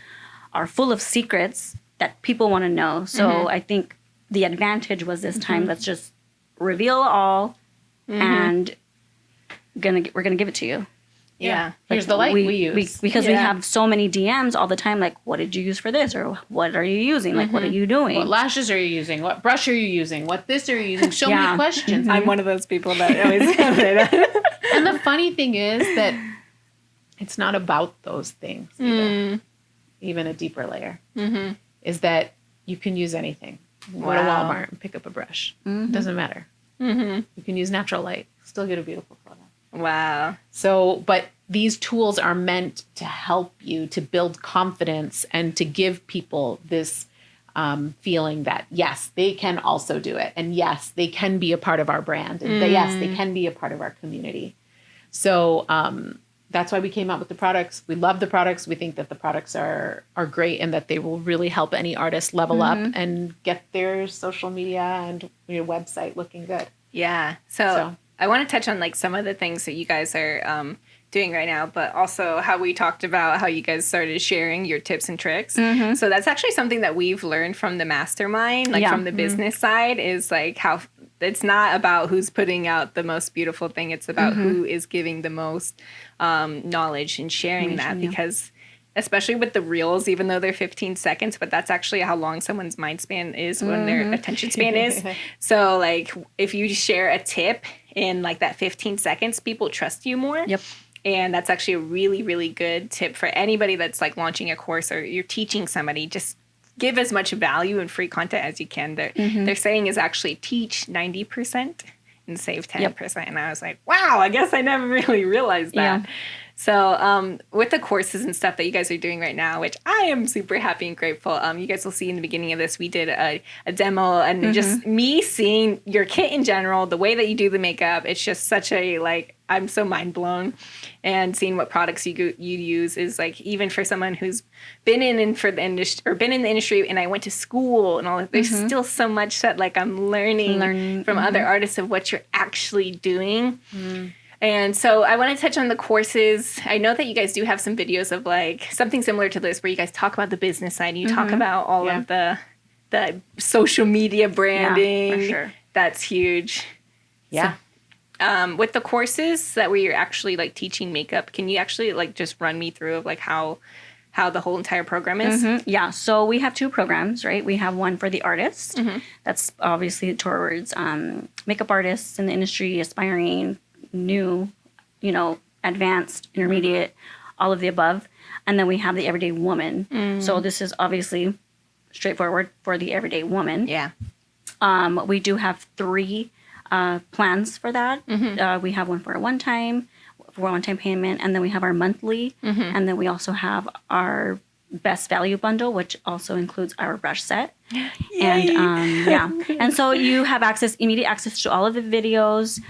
are full of secrets that people want to know. So I think the advantage was this time, let's just reveal all and we're going to give it to you. Yeah. Here's the light we use. Because we have so many DMs all the time, like, what did you use for this? Or what are you using? Like, what are you doing? What lashes are you using? What brush are you using? What this are you using? So many questions. I'm one of those people that always say that. And the funny thing is that it's not about those things either. Even a deeper layer is that you can use anything. Go to Walmart and pick up a brush. It doesn't matter. You can use natural light. Still get a beautiful photo. Wow. So, but these tools are meant to help you to build confidence and to give people this feeling that, yes, they can also do it. And yes, they can be a part of our brand. And yes, they can be a part of our community. So that's why we came out with the products. We love the products. We think that the products are great and that they will really help any artist level up and get their social media and your website looking good. Yeah. So I want to touch on like some of the things that you guys are doing right now, but also how we talked about how you guys started sharing your tips and tricks. So that's actually something that we've learned from the mastermind, like from the business side, is like how it's not about who's putting out the most beautiful thing. It's about who is giving the most knowledge and sharing that, because especially with the reels, even though they're 15 seconds, but that's actually how long someone's mind span is when their attention span is. So like if you share a tip in like that 15 seconds, people trust you more. Yep. And that's actually a really, really good tip for anybody that's like launching a course or you're teaching somebody. Just give as much value and free content as you can. Their saying is actually teach 90% and save 10%. And I was like, wow, I guess I never really realized that. So with the courses and stuff that you guys are doing right now, which I am super happy and grateful, you guys will see in the beginning of this, we did a demo and just me seeing your kit in general, the way that you do the makeup, it's just such a, like, I'm so mind blown. And seeing what products you use is like, even for someone who's been in the industry and I went to school and all that, there's still so much that like I'm learning from other artists of what you're actually doing. And so I want to touch on the courses. I know that you guys do have some videos of like something similar to this where you guys talk about the business side and you talk about all of the social media branding. Yeah, for sure. That's huge. Yeah. So, with the courses that where you're actually like teaching makeup, can you actually like just run me through of like how the whole entire program is? Yeah, so we have 2 programs, right? We have one for the artist. That's obviously towards makeup artists in the industry, aspiring, new, advanced, intermediate, all of the above. And then we have the everyday woman. So this is obviously straightforward for the everyday woman. Yeah. We do have 3 plans for that. We have one for a one-time payment, and then we have our monthly, and then we also have our best value bundle, which also includes our brush set. And and so you have immediate access to all of the videos.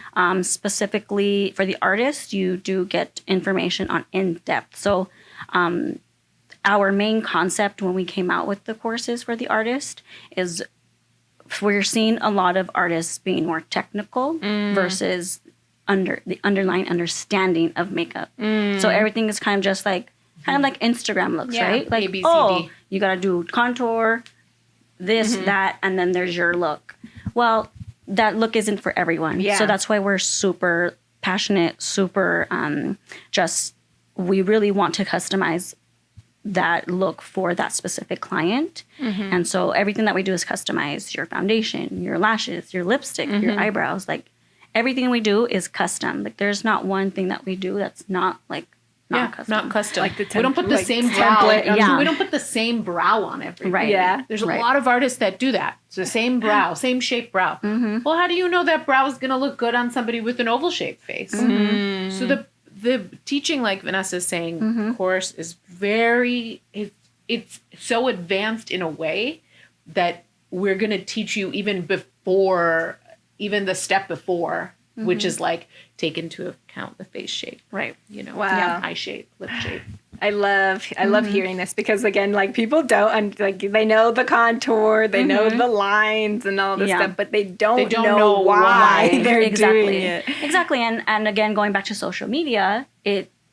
Specifically for the artist, you do get information on in-depth. So our main concept when we came out with the courses for the artist is we're seeing a lot of artists being more technical versus the underlying understanding of makeup. So everything is kind of just like Instagram looks, right? Like, ABCD. You got to do contour, this, that, and then there's your look. Well, that look isn't for everyone. Yeah. So that's why we're super passionate, super we really want to customize that look for that specific client. And so everything that we do is customize your foundation, your lashes, your lipstick, your eyebrows. Like everything we do is custom. Like there's not one thing that we do that's not like not custom. Not custom. Like the we don't put the same brow. template, We don't put the same brow on everything. Right. Yeah. There's a lot of artists that do that. It's the same brow, same shape brow. Well, how do you know that brow is going to look good on somebody with an oval shaped face? So the teaching, like Vanessa is saying, course is it's so advanced in a way that we're going to teach you even the step before, which is like take into account the face shape, Right. eye shape, lip shape. I love hearing this because again, like people don't they know the contour, they know the lines and all this stuff, but they don't know why they're doing it. Exactly. And again, going back to social media,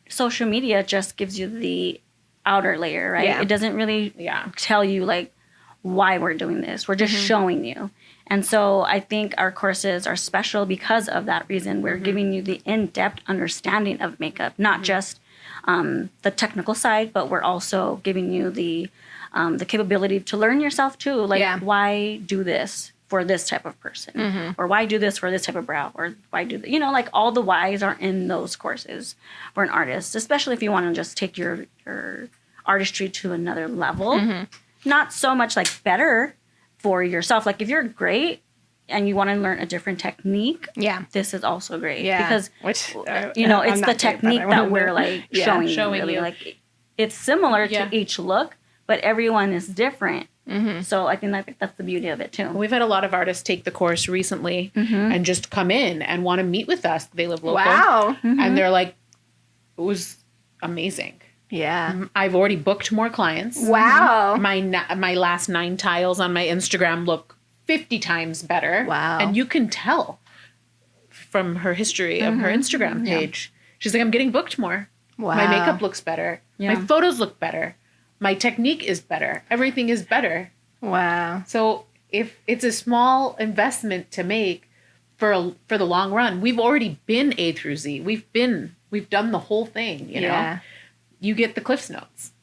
social media just gives you the outer layer, right? Yeah. It doesn't really tell you like why we're doing this. We're just showing you. And so I think our courses are special because of that reason. We're giving you the in-depth understanding of makeup, not just the technical side, but we're also giving you the capability to learn yourself too. Like, why do this for this type of person? Or why do this for this type of brow? Or why do like all the whys are in those courses for an artist, especially if you want to just take your artistry to another level. Not so much like better for yourself. Like if you're great and you want to learn a different technique, this is also great. Because it's the technique that we're like showing really. you. Like it's similar to each look, but everyone is different. So I think that's the beauty of it too. We've had a lot of artists take the course recently and just come in and want to meet with us. They live local. Wow. And they're like, it was amazing. Yeah. I've already booked more clients. Wow. My last 9 tiles on my Instagram look 50 times better. Wow. And you can tell from her history of her Instagram page. She's like, I'm getting booked more. Wow. My makeup looks better. Yeah. My photos look better. My technique is better. Everything is better. Wow. So if it's a small investment to make for the long run, we've already been A through Z. We've done the whole thing, you know? You get the Cliff's Notes.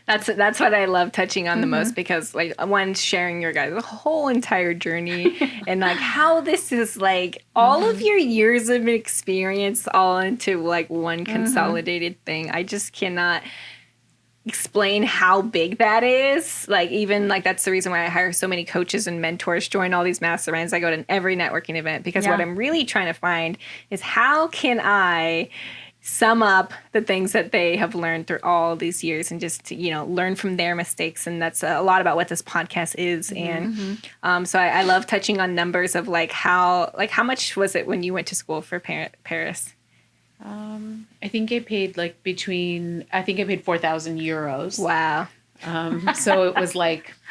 That's what I love touching on the most because like one, sharing your guys' whole entire journey and like how this is like all of your years of experience all into like one consolidated thing. I just cannot explain how big that is. Like even like that's the reason why I hire so many coaches and mentors, join all these masterminds. I go to every networking event because what I'm really trying to find is how can I sum up the things that they have learned through all these years and just to, learn from their mistakes. And that's a lot about what this podcast is. And so I love touching on numbers of how much was it when you went to school for Paris? I think I paid I paid 4,000 euros. Wow. So it was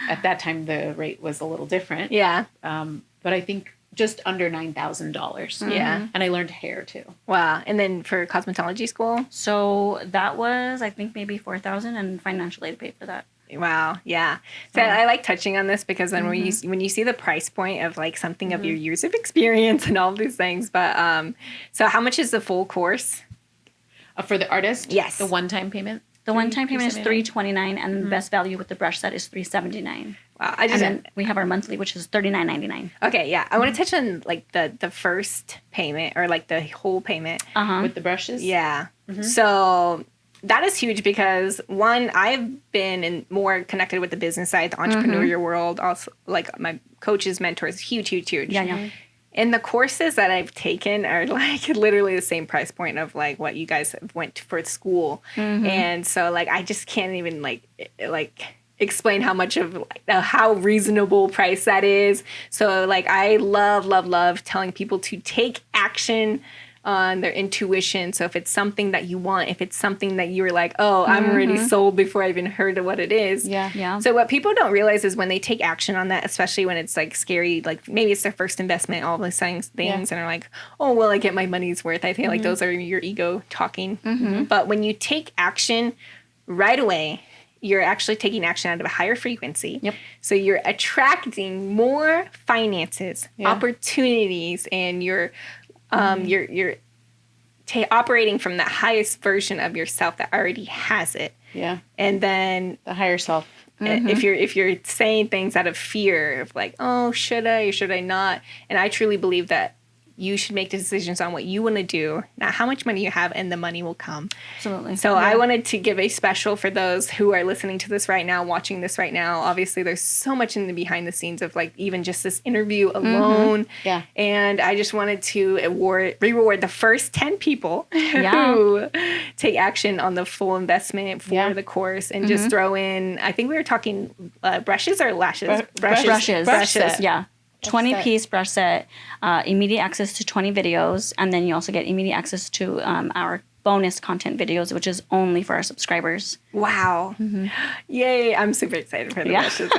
at that time, the rate was a little different. Yeah. But I think just under $9,000. Yeah. And I learned hair too. Wow. And then for cosmetology school? So that was, I think, maybe 4,000, and financial aid paid for that. Wow. Yeah. So I like touching on this because then when you see the price point of something of your years of experience and all these things, but so how much is the full course? For the artist? Yes. The one-time payment? The one-time payment is $329, and the best value with the brush set is $379. Wow. And then we have our monthly, which is $39.99. Okay, yeah. I want to touch on the first payment or the whole payment. With the brushes? Yeah. So that is huge because one, I've been more connected with the business side, the entrepreneurial world, also my coaches, mentors, huge. Yeah. And the courses that I've taken are literally the same price point of what you guys went for school. And so I just can't even explain how much of how reasonable price that is. So I love telling people to take action on their intuition. So if it's something that you want, if it's something that you were I'm already sold before I even heard of what it is. Yeah. So what people don't realize is when they take action on that, especially when it's scary, maybe it's their first investment, all these things, and are oh, will I get my money's worth? I think those are your ego talking. But when you take action right away, you're actually taking action out of a higher frequency. Yep. So you're attracting more finances, opportunities, and you're operating from the highest version of yourself that already has it. Yeah. And then the higher self. if you're saying things out of fear of oh, should I or should I not? And I truly believe that you should make decisions on what you want to do, not how much money you have, and the money will come. Absolutely. So I wanted to give a special for those who are listening to this right now, watching this right now. Obviously, there's so much in the behind the scenes of even just this interview alone. Yeah. And I just wanted to reward the first 10 people who take action on the full investment for the course and just throw in, I think we were talking brushes or lashes? Brushes. Yeah. 20-piece brush set, immediate access to 20 videos, and then you also get immediate access to our bonus content videos, which is only for our subscribers. Wow. Yay. I'm super excited for the brushes.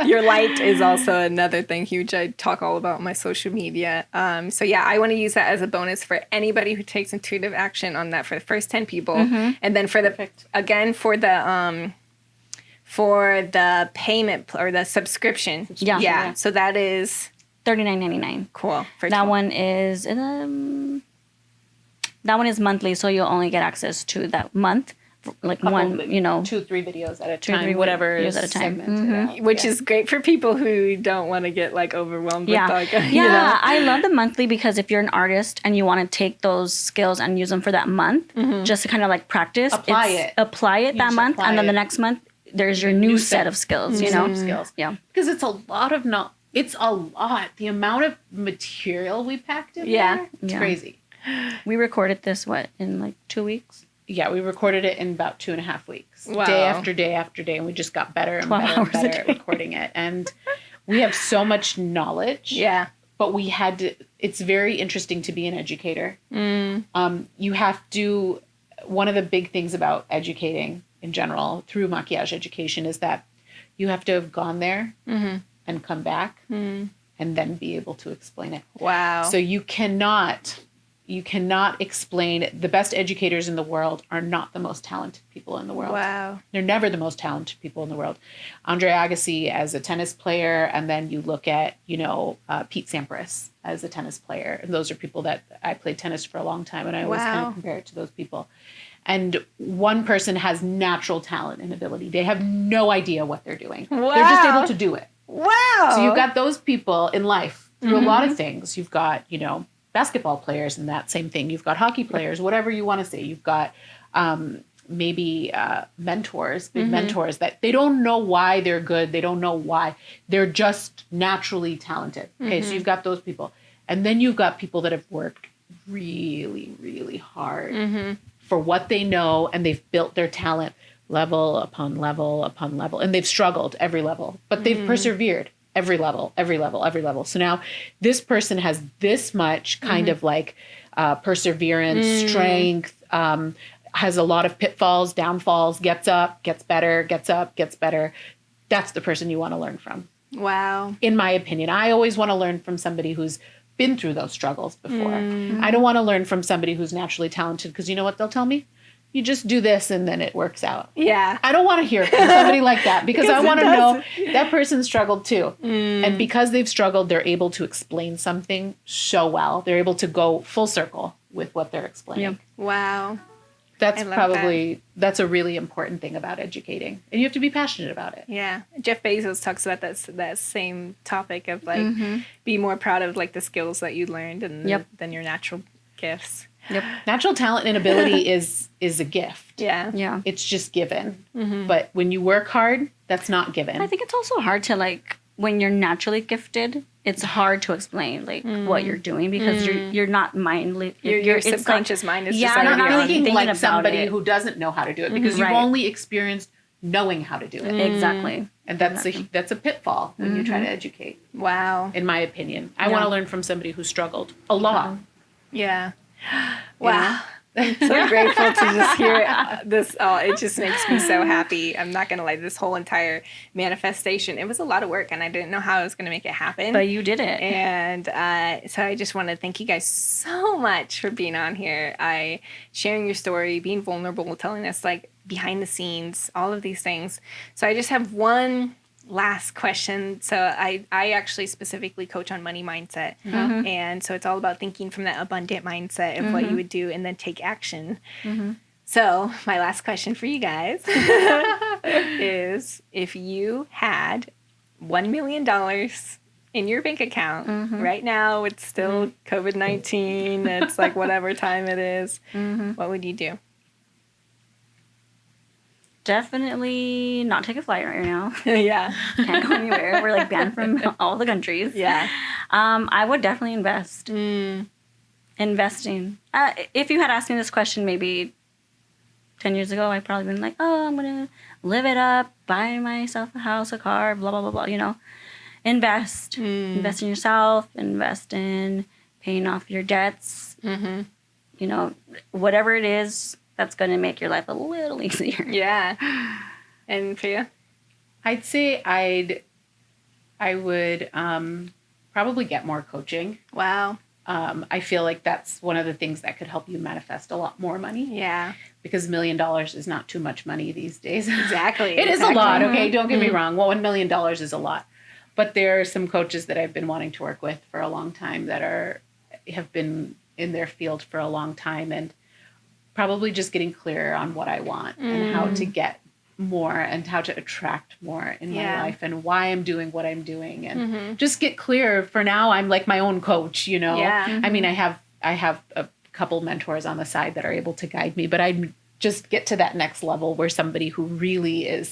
Your light is also another thing huge I talk all about on my social media. So I want to use that as a bonus for anybody who takes intuitive action on that for the first 10 people. And then for the payment or the subscription. Yeah. So that is $39.99. Cool. That one is monthly, so you'll only get access to that month. 2-3 videos at a time, whatever videos at a time, which is great for people who don't want to get overwhelmed with I love the monthly because if you're an artist and you want to take those skills and use them for that month, just to kind of practice, apply it that month, and then the next month there's your new set of skills, skills. Yeah. Because it's a lot of it's a lot. The amount of material we packed in there, it's crazy. We recorded this, in 2 weeks? Yeah, we recorded it in about 2.5 weeks. Wow. Day after day after day. And we just got better and better at recording it. And we have so much knowledge. Yeah. But we had to, it's very interesting to be an educator. You have to, one of the big things about educating in general through maquillage education is that you have to have gone there and come back and then be able to explain it. Wow. So you cannot explain. The best educators in the world are not the most talented people in the world. Wow. They're never the most talented people in the world. Andre Agassi as a tennis player, and then you look at, Pete Sampras as a tennis player. And those are people that I played tennis for a long time, and I always kind of compare it to those people. And one person has natural talent and ability. They have no idea what they're doing. Wow. They're just able to do it. Wow. So you've got those people in life through a lot of things. You've got, basketball players and that same thing. You've got hockey players, whatever you want to say. You've got maybe mentors, big mentors that they don't know why they're good. They don't know why. They're just naturally talented. Okay, so you've got those people. And then you've got people that have worked really, really hard for what they know, and they've built their talent level upon level upon level, and they've struggled every level, but they've persevered every level, every level, every level. So now this person has this much kind of like perseverance, strength, has a lot of pitfalls, downfalls, gets up, gets better, gets up, gets better. That's the person you want to learn from. Wow. In my opinion, I always want to learn from somebody who's been through those struggles before. I don't want to learn from somebody who's naturally talented, because you know what they'll tell me? You just do this and then it works out. Yeah. I don't want to hear from somebody like that, because I want to know that person struggled too. And because they've struggled, they're able to explain something so well. They're able to go full circle with what they're explaining. Wow. That's probably, that's a really important thing about educating. And you have to be passionate about it. Yeah. Jeff Bezos talks about that same topic of like, be more proud of like the skills that you learned and than your natural gifts. Yep. Natural talent and ability is a gift. Yeah. Yeah. It's just given. But when you work hard, that's not given. I think it's also hard to like, when you're naturally gifted, it's hard to explain like what you're doing, because you're not mindless. Your subconscious mind is just you're already not on. thinking like about somebody it. who doesn't know how to do it, because you've only experienced knowing how to do it. Exactly. And that's a pitfall when you try to educate. Wow. In my opinion, I want to learn from somebody who struggled a lot. Yeah. Wow. I'm so grateful to just hear this. Oh, it just makes me so happy. I'm not going to lie. This whole entire manifestation, it was a lot of work, and I didn't know how I was going to make it happen. But you did it. And so I just want to thank you guys so much for being on here. Sharing your story, being vulnerable, telling us like behind the scenes, all of these things. So I just have one last question. So I actually specifically coach on money mindset. And so it's all about thinking from that abundant mindset of what you would do and then take action. So my last question for you guys is, if you had $1 million in your bank account right now, it's still COVID-19, it's like whatever time it is, what would you do? Definitely not take a flight right now. Yeah. Can't go anywhere. We're like banned from all the countries. Yeah. I would definitely invest. Investing. If you had asked me this question maybe 10 years ago, I'd probably been like, oh, I'm going to live it up, buy myself a house, a car, blah, blah, blah, blah, you know. Invest. Invest in yourself. Invest in paying off your debts. You know, whatever it is that's going to make your life a little easier. Yeah. And for you? I'd say I would probably get more coaching. Wow. I feel like that's one of the things that could help you manifest a lot more money. Yeah. Because $1 million is not too much money these days. Exactly. It is a lot, okay? Don't get me wrong. Well, $1 million is a lot. But there are some coaches that I've been wanting to work with for a long time that have been in their field for a long time, and probably just getting clearer on what I want and how to get more and how to attract more in my life and why I'm doing what I'm doing, and just get clear. For now, I'm like my own coach, you know. Yeah. I mean, I have a couple mentors on the side that are able to guide me, but I just get to that next level where somebody who really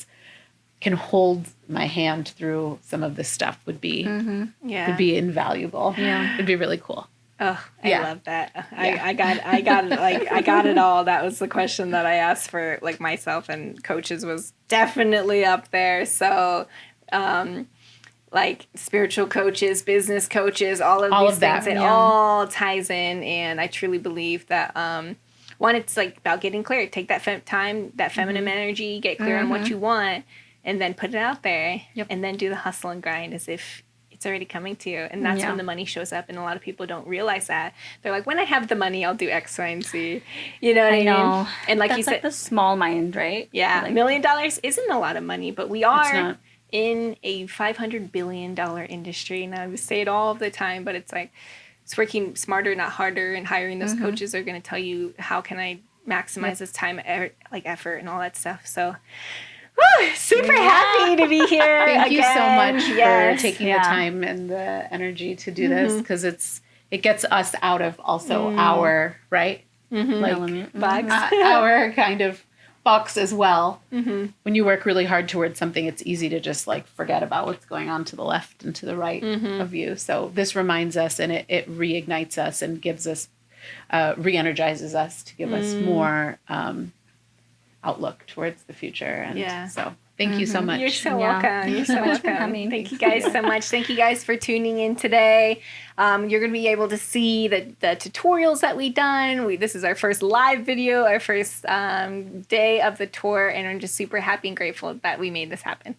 can hold my hand through some of this stuff would be invaluable. Yeah. It'd be really cool. Oh, I love that. I got it all. That was the question that I asked for like myself, and coaches was definitely up there. So, like spiritual coaches, business coaches, all of these things, it all ties in. And I truly believe that, one, it's like about getting clear. Take that time, that feminine energy, get clear on what you want, and then put it out there, and then do the hustle and grind as if it's already coming to you. And that's when the money shows up. And a lot of people don't realize that. They're like, when I have the money, I'll do X, Y, and Z. You know what I mean? And like that's you said, like the small mind, right? Yeah. Like, $1 million isn't a lot of money, but we are in a $500 billion industry. And I say it all the time, but it's like, it's working smarter, not harder. And hiring those coaches are going to tell you, how can I maximize this time, like effort and all that stuff. So, woo, super happy to be here. Thank you so much Yes. for taking the time and the energy to do this, because it gets us out of also our like box. our kind of box as well. When you work really hard towards something, it's easy to just like forget about what's going on to the left and to the right of you. So this reminds us, and it reignites us and gives us re-energizes us to give us more outlook towards the future. And so thank you so much. You're so Yeah. welcome. You're so Thank you for welcome. coming. Thank you guys so much. Thank you guys for tuning in today. You're going to be able to see the tutorials that we've done. This is our first live video, our first day of the tour, and I'm just super happy and grateful that we made this happen.